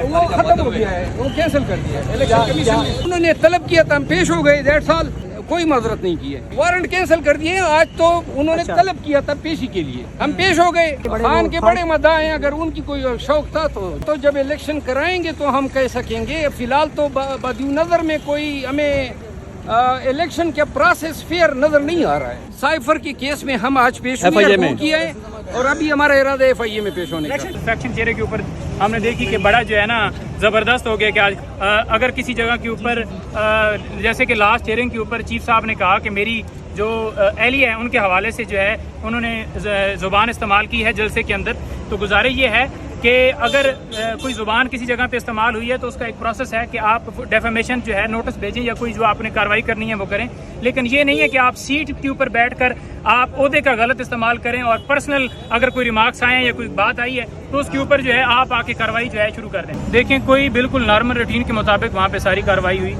وہ ختم ہو گیا ہے, وہ کینسل کر دیا ہے الیکشن کمیشن نے. انہوں نے طلب کیا تھا, ہم پیش ہو گئے, دیٹس آل. کوئی معذرت نہیں کی ہے, وارنٹ کینسل کر دیے. آج تو انہوں نے طلب کیا تھا پیشی کے لیے, ہم پیش ہو گئے. خان کے بڑے مداح ہیں, اگر ان کی کوئی شوق تھا تو جب الیکشن کرائیں گے تو ہم کہہ سکیں گے. فی الحال تو بدیو نظر میں کوئی ہمیں الیکشن کا پروسیس فیئر نظر نہیں آ رہا ہے. سائفر کے کیس میں ہم آج پیش کیا ہے اور ابھی ہمارا ارادہ ہے FIA میں پیش ہونے کا. سیکشن چہرے کے اوپر ہم نے دیکھی کہ بڑا جو ہے نا زبردست ہو گیا کہ آج اگر کسی جگہ کے اوپر جیسے کہ لاسٹ ہیئرنگ کے اوپر چیف صاحب نے کہا کہ میری جو اہلیہ ہے ان کے حوالے سے جو ہے انہوں نے زبان استعمال کی ہے جلسے کے اندر, تو گزارش یہ ہے کہ اگر کوئی زبان کسی جگہ پہ استعمال ہوئی ہے تو اس کا ایک پروسیس ہے کہ آپ ڈیفیمیشن جو ہے نوٹس بھیجیں یا کوئی جو آپ نے کارروائی کرنی ہے وہ کریں. لیکن یہ نہیں ہے کہ آپ سیٹ کے اوپر بیٹھ کر آپ عہدے کا غلط استعمال کریں اور پرسنل اگر کوئی ریمارکس آئے ہیں یا کوئی بات آئی ہے تو اس کے اوپر جو ہے آپ آ کے کارروائی جو ہے شروع کر دیں. دیکھیں کوئی بالکل نارمل روٹین کے مطابق وہاں پہ ساری کارروائی ہوئی,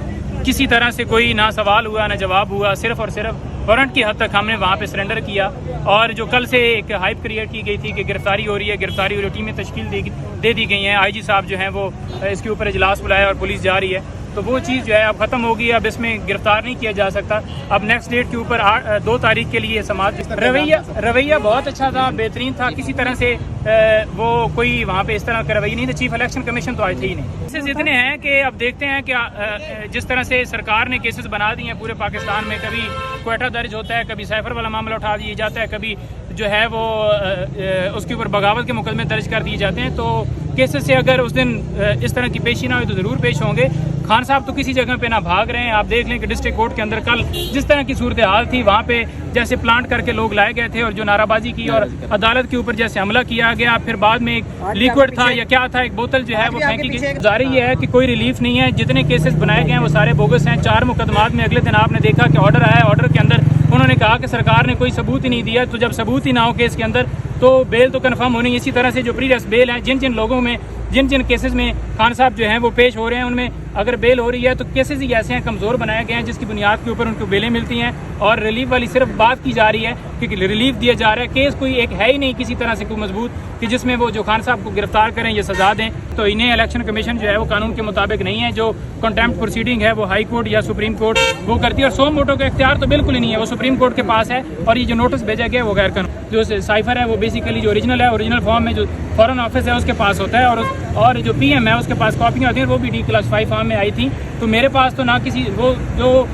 کسی طرح سے کوئی نہ سوال ہوا نہ جواب ہوا, صرف اور صرف وارنٹ کی حد تک ہم نے وہاں پہ سرنڈر کیا. اور جو کل سے ایک ہائپ کریٹ کی گئی تھی کہ گرفتاری ہو رہی ہے, گرفتاری ہو رہی ہے, ٹیمیں تشکیل دے دی گئی ہیں, IG صاحب جو ہیں وہ اس کے اوپر اجلاس بلایا اور پولیس جا رہی ہے, تو وہ چیز جو ہے اب ختم ہوگی. اب اس میں گرفتار نہیں کیا جا سکتا. اب نیکسٹ ڈیٹ کے اوپر 2 تاریخ کے لیے سماعت. رویہ بہت اچھا تھا, بہترین تھا, کسی طرح سے وہ کوئی وہاں پہ اس طرح کا رویہ نہیں تھا. چیف الیکشن کمیشن تو آج تھے ہی نہیں. کیسز اتنے ہیں کہ اب دیکھتے ہیں کہ جس طرح سے سرکار نے کیسز بنا دی ہیں پورے پاکستان میں, کبھی کوئٹہ درج ہوتا ہے, کبھی سائفر والا معاملہ اٹھا دیا جاتا ہے, کبھی جو ہے وہ اس کے اوپر بغاوت کے مقدمے درج کر دیے جاتے ہیں. تو کیسز سے اگر اس دن اس طرح کی پیشی نہ ہوئی تو ضرور پیش ہوں گے. خان صاحب تو کسی جگہ پہ نہ بھاگ رہے ہیں. آپ دیکھ لیں کہ ڈسٹرکٹ کورٹ کے اندر کل جس طرح کی صورتحال تھی, وہاں پہ جیسے پلانٹ کر کے لوگ لائے گئے تھے اور جو نعرہ بازی کی اور عدالت کے اوپر جیسے حملہ کیا گیا, پھر بعد میں ایک لیکوڈ تھا یا کیا تھا, ایک بوتل جو ہے وہ پھینکی گئی. ظاہر یہ ہے کہ کوئی ریلیف نہیں ہے. جتنے کیسز بنائے گئے ہیں وہ سارے بوگس ہیں. 4 مقدمات میں اگلے دن آپ نے دیکھا کہ آرڈر آیا, آرڈر کے اندر انہوں نے کہا کہ سرکار نے کوئی ثبوت ہی نہیں دیا. تو جب ثبوت ہی نہ ہو کیس کے اندر تو بیل تو کنفرم ہونی. اسی طرح سے جو پریویس بیل ہیں, جن لوگوں میں جن کیسز میں خان صاحب جو ہیں وہ پیش ہو رہے ہیں, ان میں اگر بیل ہو رہی ہے تو کیسز ہی ایسے ہیں کمزور بنائے گئے ہیں جس کی بنیاد کے اوپر ان کو بیلیں ملتی ہیں. اور ریلیف والی صرف بات کی جا رہی ہے کہ ریلیف دیا جا رہا ہے. کیس کوئی ایک ہے ہی نہیں کسی طرح سے کوئی مضبوط کہ جس میں وہ جو خان صاحب کو گرفتار کریں یا سزا دیں. تو انہیں الیکشن کمیشن جو ہے وہ قانون کے مطابق نہیں ہے. جو کنٹیمپٹ پروسیڈنگ ہے وہ ہائی کورٹ یا سپریم کورٹ وہ کرتی ہے, اور 100 ووٹوں کا اختیار تو بالکل ہی نہیں ہے, وہ سپریم کورٹ کے پاس ہے. اور یہ جو نوٹس بھیجا گیا وہ غیر قانونی. جو سائفر ہے وہ بیسیکلی جو اوریجنل ہے, اوریجنل فارم میں جو فارن آفس ہے اس کے پاس ہوتا ہے, اور جو PM ہے اس کے پاس کاپیاں ہوتی ہیں, وہ بھی ڈیکلاسیفائی فارم میں آئی تھی. تو میرے پاس تو نہ کسی وہ جو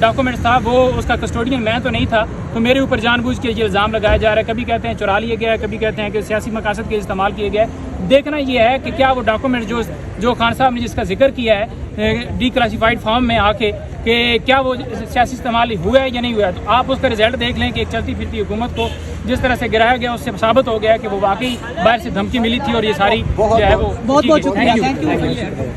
ڈاکومنٹس تھا وہ اس کا کسٹوڈین میں تو نہیں تھا. تو میرے اوپر جان بوجھ کے یہ الزام لگایا جا رہا ہے. کبھی کہتے ہیں چرا لیا گیا ہے, کبھی کہتے ہیں کہ سیاسی مقاصد کے استعمال کیے گئے. دیکھنا یہ ہے کہ کیا وہ ڈاکومنٹ جو خان صاحب نے جس کا ذکر کیا ہے ڈی کلاسیفائڈ فارم میں آ کے, کہ کیا وہ سیاسی استعمال ہوا ہے یا نہیں ہوا ہے. تو آپ اس کا رزلٹ دیکھ لیں کہ ایک چلتی پھرتی حکومت کو جس طرح سے گرایا گیا اس سے ثابت ہو گیا کہ وہ واقعی باہر سے دھمکی ملی تھی. اور یہ ساری جو ہے وہ بہت شکریہ.